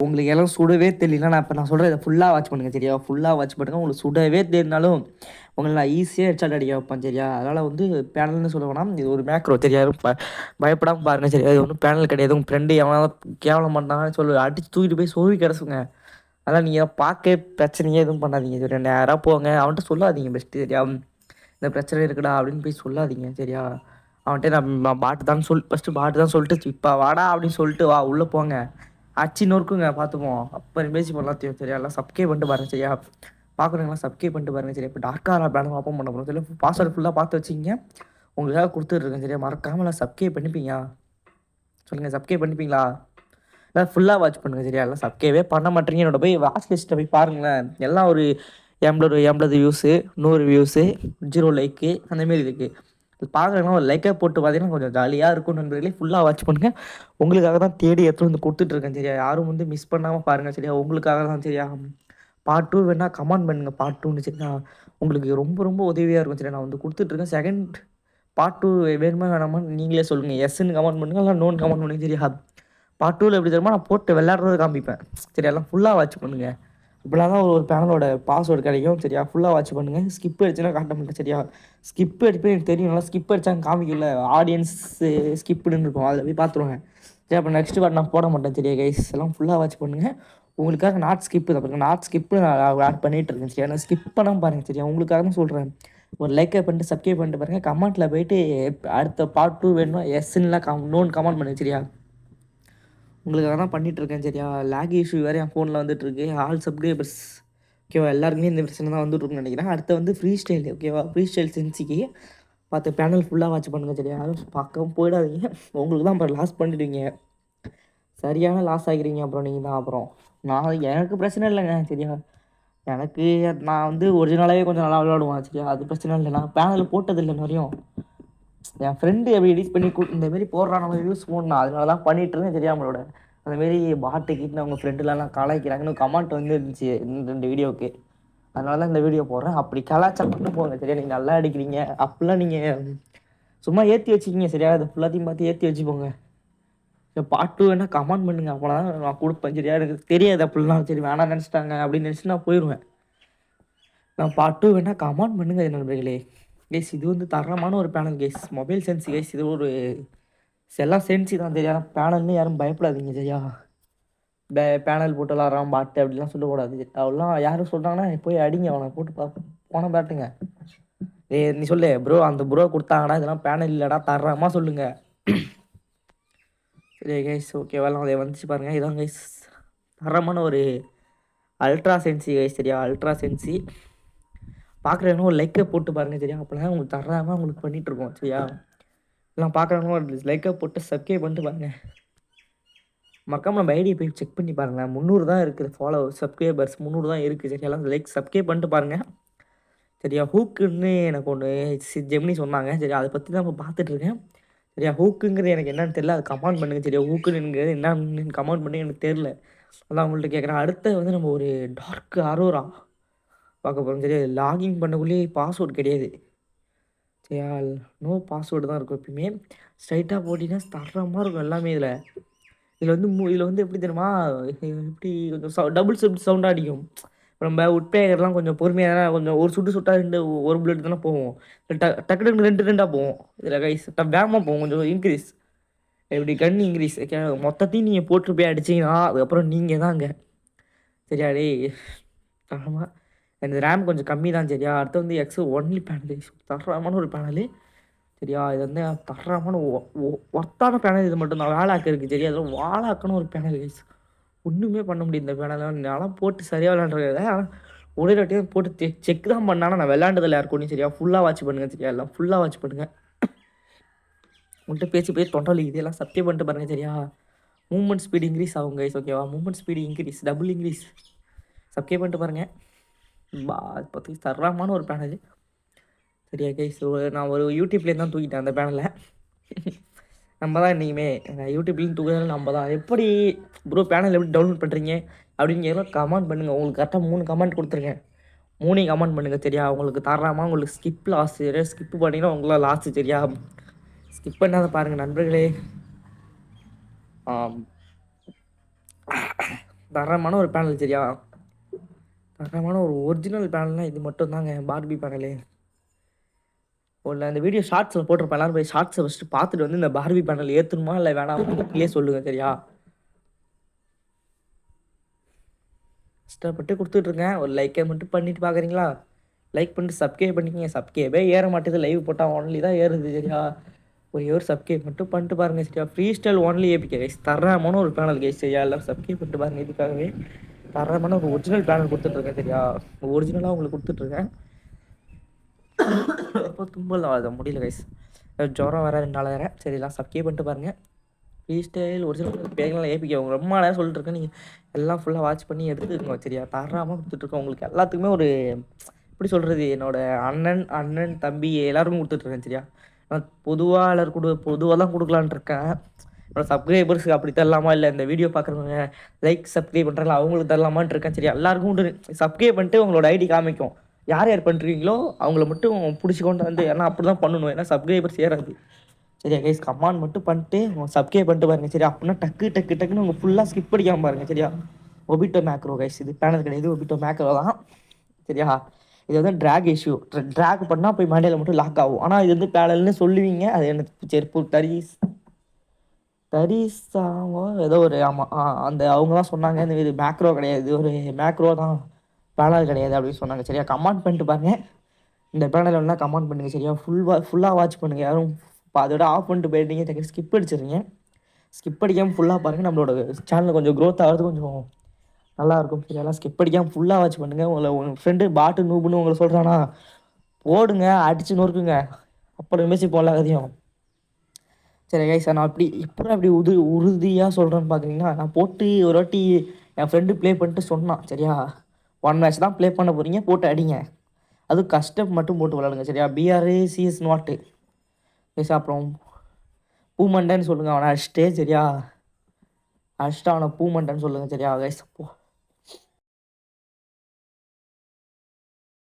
உங்களுக்கு எல்லாம் சுடவே தெரியலனா, நான் இப்ப நான் சொல்றத ஃபுல்லா வாட்ச் பண்ணுங்க சரியா? ஃபுல்லா வாட்ச் பண்ணுங்க. உங்களுக்கு சுடவே தெரியலனாலும், உங்கள நான் ஈஸியா ஹெட்ஷாட் அடிக்க வைப்பேன் சரியா? அதனால வந்து பேனல்னு சொல்ல வேணாம். இது ஒரு மேக்ரோ சரியா? பயப்படாம பாருங்க சரியா? இது ஒண்ணும் பேனல் கிடையாது. உங்க ஃப்ரெண்டு எவனாவது கேவலம் பண்ணாங்கன்னு சொல்லி அடிச்சு தூக்கிட்டு போய் சொருவி கெடச்சுங்க. அதெல்லாம் நீங்க பார்க்கவே பிரச்சனையே எதுவும் பண்ணாதீங்க சரியா? நேரா போங்க. அவன்ட்ட சொல்லாதீங்க பெஸ்ட்டு சரியா? இந்த பிரச்சனை இருக்குடா அப்படின்னு போய் சொல்லாதீங்க சரியா? அவன்ட்ட நான் பாட்டு தான் ஃபர்ஸ்ட்டு பாட்டு தான் சொல்லிட்டு, "இப்ப வாடா" அப்படின்னு சொல்லிட்டு வா உள்ள போங்க. அடிச்சு நொறுக்குங்க பார்த்துப்போம். அப்புறம் பேசி பண்ணலாம் சரியா? எல்லாம் சப்ஸ்கிரைப் பண்ணிட்டு பாருங்க சரியா? பார்க்குறவங்கலாம் சப்ஸ்கிரைப் பண்ணிட்டு பாருங்க சரியா? இப்போ டார்க்காரா பேனல் ஓப்பன் பண்ண போறோம் சரியா? பாஸ்வேர்டு ஃபுல்லா பார்த்து வச்சுக்கங்க. உங்களுக்காக குடுத்துட்டுருக்கேன் சரியா? மறக்காம எல்லாம் சப்ஸ்கிரைப் பண்ணிப்பீங்க? சொல்லுங்க சப்ஸ்கிரைப் பண்ணிப்பீங்களா? எல்லாம் ஃபுல்லா வாட்ச் பண்ணுங்க சரியா? எல்லாம் சப்ஸ்கிரைபே பண்ண மாட்டீங்க. என்னோட போய் வாட்ச் லிஸ்ட்டை போய் பாருங்களேன். எல்லாம் ஒரு 80 வியூஸு, 100 வியூஸு, 0 லைக்கு அந்த மாரி இருக்கு. பார்க்குறவங்கலாம் ஒரு லைக்கை போட்டு பார்த்தீங்கன்னா கொஞ்சம் ஜாலியாக இருக்கும் நண்பர்களே. ஃபுல்லாக வாட்ச் பண்ணுங்க. உங்களுக்காக தான் தேடி எடுத்துட்டு வந்து குடுத்துட்டுருக்கேன் சரியா? யாரும் வந்து மிஸ் பண்ணாம பாருங்க சரியா? உங்களுக்காக தான் சரியா? பார்ட் 2 வேணா கமெண்ட் பண்ணுங்க. பார்ட் 2ன்னு சரியா? உங்களுக்கு ரொம்ப ரொம்ப உதவியா இருக்கும் சரியா? நான் வந்து குடுத்துட்டுருக்கேன். செகண்ட் பார்ட் 2 வேணுமா வேணாமான்னு நீங்களே சொல்லுங்க. எஸ்ன்னு கமெண்ட் பண்ணுங்க. இல்ல நோன்னு கமெண்ட் பண்ணுங்க சரியா? பார்ட் 2ல எப்படி தெரியுமா? நான் போட்டு விளையாடுறத காமிப்பேன். சரியா? எல்லாம் ஃபுல்லா வாட்ச் பண்ணுங்க. அப்படின்னா தான் ஒரு பேனலோட பாஸ்வேர்டு கிடைக்கும். சரியா? ஃபுல்லா வாட்ச் பண்ணுங்க. ஸ்கிப் அடிச்சுனா காட்ட மாட்டேன் சரியா? ஸ்கிப் அடிப்பேன் எனக்கு தெரியும். நல்லா ஸ்கிப் அடிச்சா காமிக்கும்ல. ஆடியன்ஸ் ஸ்கிப்டுன்னு இருக்கும். அதில போய் பார்த்துருவாங்க. சரி அப்போ நெக்ஸ்ட் பார்ட் நான் போட மாட்டேன் சரியா கைஸ்? எல்லாம் ஃபுல்லா வாட்ச் பண்ணுங்க. உங்களுக்காக நாட் ஸ்கிப் தான் பாருங்க. நாட் ஸ்கிப்னு நான் ஆட் பண்ணிட்டு இருக்கேன் சரியா? நான் ஸ்கிப் பண்ணாம பாருங்க சரியா? உங்களுக்காக தான் சொல்றேன். ஒரு லைக்கை பண்ணிட்டு சப்ஸ்கிரைப் பண்ணிட்டு பாருங்க. கமெண்ட்ல போயிட்டு அடுத்த பார்ட் 2 வேணுமா எஸ்ன்னுலாம் நோன்னு கமெண்ட் பண்ணுங்க சரியா? உங்களுக்காக தான் பண்ணிட்டுருக்கேன் சரியா? லேக் இஷ்யூ வேறு என் ஃபோனில் வந்துட்டுருக்கு. ஆல் சப்ஸ்கிரைபர்ஸ் ஓகேவா? எல்லாருக்குமே இந்த பிரச்சனை தான் வந்துட்டுருக்குன்னு நினைக்கிறேன். அடுத்து வந்து ஃப்ரீ ஸ்டைல் ஓகேவா? ஃப்ரீ ஸ்டைல் சென்சிக்கு பார்த்து பேனல் ஃபுல்லாக வாட்ச் பண்ணுங்க சரியா? யாரும் பார்க்கவும் போயிடாதீங்க. உங்களுக்கு தான் அப்புறம் லாஸ் பண்ணிடுவீங்க. சரியான லாஸ் ஆகிறீங்க அப்புறம் நீங்கள் தான் அப்புறம். நான் எனக்கு பிரச்சனை இல்லைங்க சரியா? எனக்கு நான் வந்து ஒரிஜினலாகவே கொஞ்சம் நல்லா விளையாடுவேன் சரியா? அது பிரச்சனை இல்லை. நான் பேனல் போட்டதில்லை நிறையும். என் ஃப்ரெண்டு எப்படி எடிட் பண்ணி இந்தமாரி போடுறான் நம்ம யூஸ் பண்ணணும். அதனால தான் பண்ணிட்டுருந்தேன் சரியா? நம்மளோட அந்தமாரி பாட்டு கீட்டுன்னு அவங்க ஃப்ரெண்டுலலாம் கலாய்க்கிறாங்கன்னு கமெண்ட் வந்துருந்துச்சு 2 வீடியோவுக்கு. அதனால தான் இந்த வீடியோ போடுறேன். அப்படி கலாய்ச்சா மட்டும் போங்க சரியா? நீங்கள் நல்லா அடிக்கிறீங்க அப்படிலாம் நீங்கள் சும்மா ஏற்றி வச்சுக்கிங்க சரியா? அதை ஃபுல்லாத்தையும் பார்த்து ஏற்றி வச்சுக்கோங்க. பார்ட் 2 வேணால் கமெண்ட் பண்ணுங்க. அப்போனா தான் நான் கொடுப்பேன் சரியா? எனக்கு தெரியாது அப்படிலாம். சரி வேணாம் நினச்சிட்டாங்க அப்படின்னு நினச்சிட்டு நான் போயிடுவேன். நான் பார்ட் 2 வேணால் கமெண்ட் பண்ணுங்க நண்பர்களே. கைஸ் இது வந்து தரமான ஒரு பேனல் கைஸ். மொபைல் சென்சி கைஸ். இது ஒரு எல்லாம் சென்சி தான் சரியா? பேனல்னு யாரும் பயப்படாதீங்க சரியா? பேனல் போட்டு விளாட்றான் பாட்டு அப்படிலாம் சொல்லக்கூடாது. அவெல்லாம் யாரும் சொல்கிறாங்கன்னா போய் அடிங்க அவனை போட்டு போன பாட்டுங்க. நீ சொல்லு ப்ரோ அந்த ப்ரோ கொடுத்தாங்கடா இதெல்லாம் பேனல் இல்லைடா தர்றாமா சொல்லுங்க. சரி கைஸ் ஓகேவா? அதை வந்துச்சு பாருங்கள். இதான் கைஸ் தரமான ஒரு அல்ட்ரா சென்சி கைஸ் சரியா? அல்ட்ரா சென்சி பார்க்குறவங்க ஒரு லைக்கை போட்டு பாருங்கள் சரியா? அப்போலாம் உங்களுக்கு தராமல் உங்களுக்கு பண்ணிகிட்ருக்கோம் சரியா? எல்லாம் பார்க்குறவங்க ஒரு லைக்கை போட்டு சப்ஸ்கிரைப் பண்ணிட்டு பாருங்கள். மறக்காம நம்ம ஐடியை போய் செக் பண்ணி பாருங்களேன். 300 தான் இருக்குது சப்ஸ்கிரைபர்ஸ் 300 தான் இருக்குது சரியா? எல்லாம் லைக் சப்ஸ்கிரைப் பண்ணிட்டு பாருங்கள் சரியா? ஹூக்குன்னு எனக்கு ஒன்று ஜெமினி சொன்னாங்க சரியா? அதை பற்றி தான் இப்போ பார்த்துட்ருக்கேன் சரியா? ஹூக்குங்கிறது எனக்கு என்னன்னு தெரியல. அது கமெண்ட் பண்ணுங்க சரியா? ஹூக்குங்கிறது என்னன்னு கமெண்ட் பண்ணி எனக்கு தெரில. அதான் உங்கள்கிட்ட கேட்குறேன். அடுத்து வந்து நம்ம ஒரு டார்க் அரோரா பார்க்க போகிறோம் சரியா? லாகின் பண்ணக்குள்ளேயே பாஸ்வேர்டு கிடையாது சரியா? நோ பாஸ்வேர்டு தான் இருக்கும் எப்பயுமே. ஸ்ட்ரைட்டாக போட்டிங்கன்னா தரமாக இருக்கும் எல்லாமே இதில். இதில் வந்து எப்படி தெரியுமா? எப்படி கொஞ்சம் டபுள் சவுண்டாக அடிக்கும். இப்போ நம்ம உட்பிளேயர்லாம் கொஞ்சம் பொறுமையாக தானே கொஞ்சம் ஒரு சுட்டு சுட்டா 1 புல்லட் தானே போகும். டக்கு 2 போகும். இதில் கைஸ் வேகமாக போகும் கொஞ்சம் இன்க்ரீஸ். எப்படி கன் இன்க்ரீஸ் மொத்தத்தையும் நீங்கள் போட்டு போய் அடிச்சிங்கன்னா அதுக்கப்புறம் நீங்கள் தாங்க சரியா? டேய் தரமாக எனக்கு ரேம் கொஞ்சம் கம்மி தான் சரியா? அடுத்து வந்து எக்ஸ் ஒன்லி பேனல் தரமான ஒரு பேனலு சரியா? இது வந்து தரமான ஒர்த்தான பேனல். இது மட்டும் தான் வேலாக்கு இருக்குது சரியா? அதில் வாலாக்குன்னு ஒரு பேனல் கைஸ். ஒன்றுமே பண்ண முடியும் இந்த பேனலை. நான்லாம் போட்டு சரியாக விளையாண்டுருக்கேன். ஆனால் ஒரே வாட்டியும் போட்டு செக் தான் பண்ணால் நான் விளையாண்டதில்ல யாருக்கும் சரியா? ஃபுல்லாக வாட்ச் பண்ணுங்கள் சரியா? எல்லாம் ஃபுல்லாக வாட்ச் பண்ணுங்கள். உங்கள்கிட்ட பேசி தொண்டை வலிக்குது. எல்லாம் சப்ஸ்கிரைப் பண்ணிட்டு பாருங்கள் சரியா? மூவ்மெண்ட் ஸ்பீடு இன்க்ரீஸ் ஆகும் கைஸ் ஓகேவா? Movement speed increase double increase subscribe பண்ணிட்டு பாருங்கள். பற்றி தரமான ஒரு பேனல் சரியா கைஸ்? நான் ஒரு யூடியூப்லேருந்து தான் தூக்கிட்டேன் அந்த பேனலை. நம்ம தான் இன்றைக்குமே யூடியூப்லேருந்து தூக்குறதுனால நம்ம தான். எப்படி ப்ரோ பேனல் எப்படி டவுன்லோட் பண்ணுறீங்க அப்படின்னு கேட்கலாம். கமெண்ட் பண்ணுங்கள். உங்களுக்கு கரெக்டாக 3 கமெண்ட் கொடுத்துருங்க. 3 கமெண்ட் பண்ணுங்கள் சரியா? உங்களுக்கு தராமல் உங்களுக்கு ஸ்கிப் லாஸ் ஸ்கிப் பண்ணிங்கன்னா உங்களால் லாஸ் சரியா? ஸ்கிப் பண்ணாத பாருங்கள் நண்பர்களே. தரமான ஒரு பேனல் சரியா, தரமான ஒரு ஒரிஜினல் பேனல்னால் இது மட்டும் தாங்க பார்பி பேனலு. ஒன்று அந்த வீடியோ ஷார்ட்ஸில் போட்டிருப்பேன், எல்லாரும் போய் ஷார்ட்ஸை ஃபஸ்ட்டு பார்த்துட்டு வந்து இந்த பார்பி பேனல் ஏற்றணுமா இல்லை வேணாமான்னு கீழே சொல்லுங்கள் சரியா. கஷ்டப்பட்டு கொடுத்துட்ருக்கேன், ஒரு லைக்கை மட்டும் பண்ணிட்டு பார்க்குறீங்களா? லைக் பண்ணிட்டு சப்ஸ்கிரைப் பண்ணிக்கோங்க. சப்ஸ்கிரைபே ஏற மாட்டேது, லைவ் போட்டால் ஒன்லி தான் ஏறுது சரியா. ஒரு சப்ஸ்கிரைப் மட்டும் பண்ணிட்டு பாருங்கள் சரியா. Free style only APK guys, தரமான ஒரு பேனல் கைஸ் சரியா. எல்லோரும் சப்ஸ்கிரைப் பண்ணிட்டு பாருங்கள். இதுக்காகவே தரமான ஒரு ஒரிஜினல் பேனல் கொடுத்துட்ருக்கேன் சரியா. ஒரிஜினலாக உங்களுக்கு கொடுத்துட்ருக்கேன். ரொம்ப தும்பல் அதை முடியல கைஸ், ஜுரம் வேறு 2 நாள் வேறு. சரி எல்லாம் சப்ஸ்கிரைப் பண்ணிட்டு பாருங்கள். ஃப்ரீ ஸ்டைல் ஒரிஜினல் பேங்கெலாம் ஏபிகே அவங்க ரொம்ப நேரம் சொல்லிட்டுருக்கேன், நீங்கள் எல்லாம் ஃபுல்லாக வாட்ச் பண்ணி எடுத்துக்கோங்க சரியா. தரமாக கொடுத்துட்ருக்கோம் உங்களுக்கு எல்லாத்துக்குமே. ஒரு எப்படி சொல்கிறது, என்னோடய அண்ணன் தம்பி எல்லாருக்கும் கொடுத்துட்ருக்கேன் சரியா. நான் பொதுவாக பொதுவாக தான் கொடுக்கலான் இருக்கேன். என்னோட சப்ஸ்கிரைபர்ஸுக்கு அப்படி தரலாமா, இல்லை இந்த வீடியோ பார்க்குறவங்க லைக் சப்ஸ்கிரைப் பண்ணுறாங்களா அவங்களுக்கு தரலாமான்னு இருக்கேன் சரியா. எல்லாருக்கும் உண்டு. சப்ஸ்கிரைப் பண்ணிட்டு உங்களோட ஐடி காமிக்கும், யார் யார் பண்ணுறீங்களோ அவங்கள மட்டும் பிடிச்சி கொண்டு வந்து, ஏன்னா அப்படி தான் பண்ணணும், ஏன்னா சப்ஸ்கிரைபர்ஸ் ஏறாது சரியா. கைஸ் கமெண்ட் மட்டும் பண்ணிட்டு சப்ஸ்கிரைப் பண்ணிட்டு பாருங்கள் சரியா. அப்படின்னா டக்குன்னு உங்கள் ஃபுல்லாக ஸ்கிப் அடிக்காமல் பாருங்கள் சரியா. ஒபிட்டோ மேக்ரோ கைஸ், இது பேனல் கிடையாது, ஒபிட்டோ மேக்ரோ தான் சரியா. இது வந்து ட்ராக் இஷ்யூ, ட்ராக் பண்ணால் போய் மண்டையில் மட்டும் லாக் ஆகும். ஆனால் இது வந்து பேனல்னு சொல்லுவீங்க, அது எனக்கு செருப்பு தரிசாவோ ஏதோ ஒரு ஆமாம் அந்த அவங்க தான் சொன்னாங்க, இந்த இது மேக்ரோ கிடையாது, இது ஒரு மேக்ரோ தான், பேனல் கிடையாது அப்படின்னு சொன்னாங்க சரியா. கமெண்ட் பண்ணிட்டு பாருங்கள், இந்த பேனல் வேணா கமெண்ட் பண்ணுங்கள் சரியா. ஃபுல்லாக வாட்ச் பண்ணுங்கள். யாரும் அதோட ஆஃப் பண்ணிட்டு போயிட்டீங்க, ஸ்கிப் அடிச்சிடுறீங்க. ஸ்கிப் அடிக்காமல் ஃபுல்லாக பாருங்கள், நம்மளோட சேனலில் கொஞ்சம் க்ரோத் ஆகிறது கொஞ்சம் நல்லாயிருக்கும் சரியா. எல்லாம் ஸ்கிப் அடிக்காமல் ஃபுல்லாக வாட்ச் பண்ணுங்கள். உங்கள் ஃப்ரெண்டு பாட்டு நூபுன்னு உங்களை சொல்கிறானா, போடுங்க, அடிச்சு நொறுக்குங்க, அப்புறம் யோசிப்போம்ல அதையும் சரி கைஸ். நான் அப்படி உறுதியாக சொல்கிறேன்னு பார்க்குறீங்கன்னா, நான் போட்டு ஒரு வாட்டி என் ஃப்ரெண்டு ப்ளே பண்ணிட்டு சொன்னான் சரியா. 1 மேட்ச் தான் ப்ளே பண்ண போகிறீங்க, போட்டு அடிங்க, அதுவும் கஷ்டம் மட்டும் போட்டு விளாடுங்க சரியா. பிஆர் சிஎஸ் நாட்டு கைஸ். அப்புறம் பூமண்டன்னு சொல்லுங்கள் அவனை அடிச்சிட்டே சரியா, அடிச்சிட்டு அவனை பூமண்டன்னு சொல்லுங்கள் சரியா கைஸ்.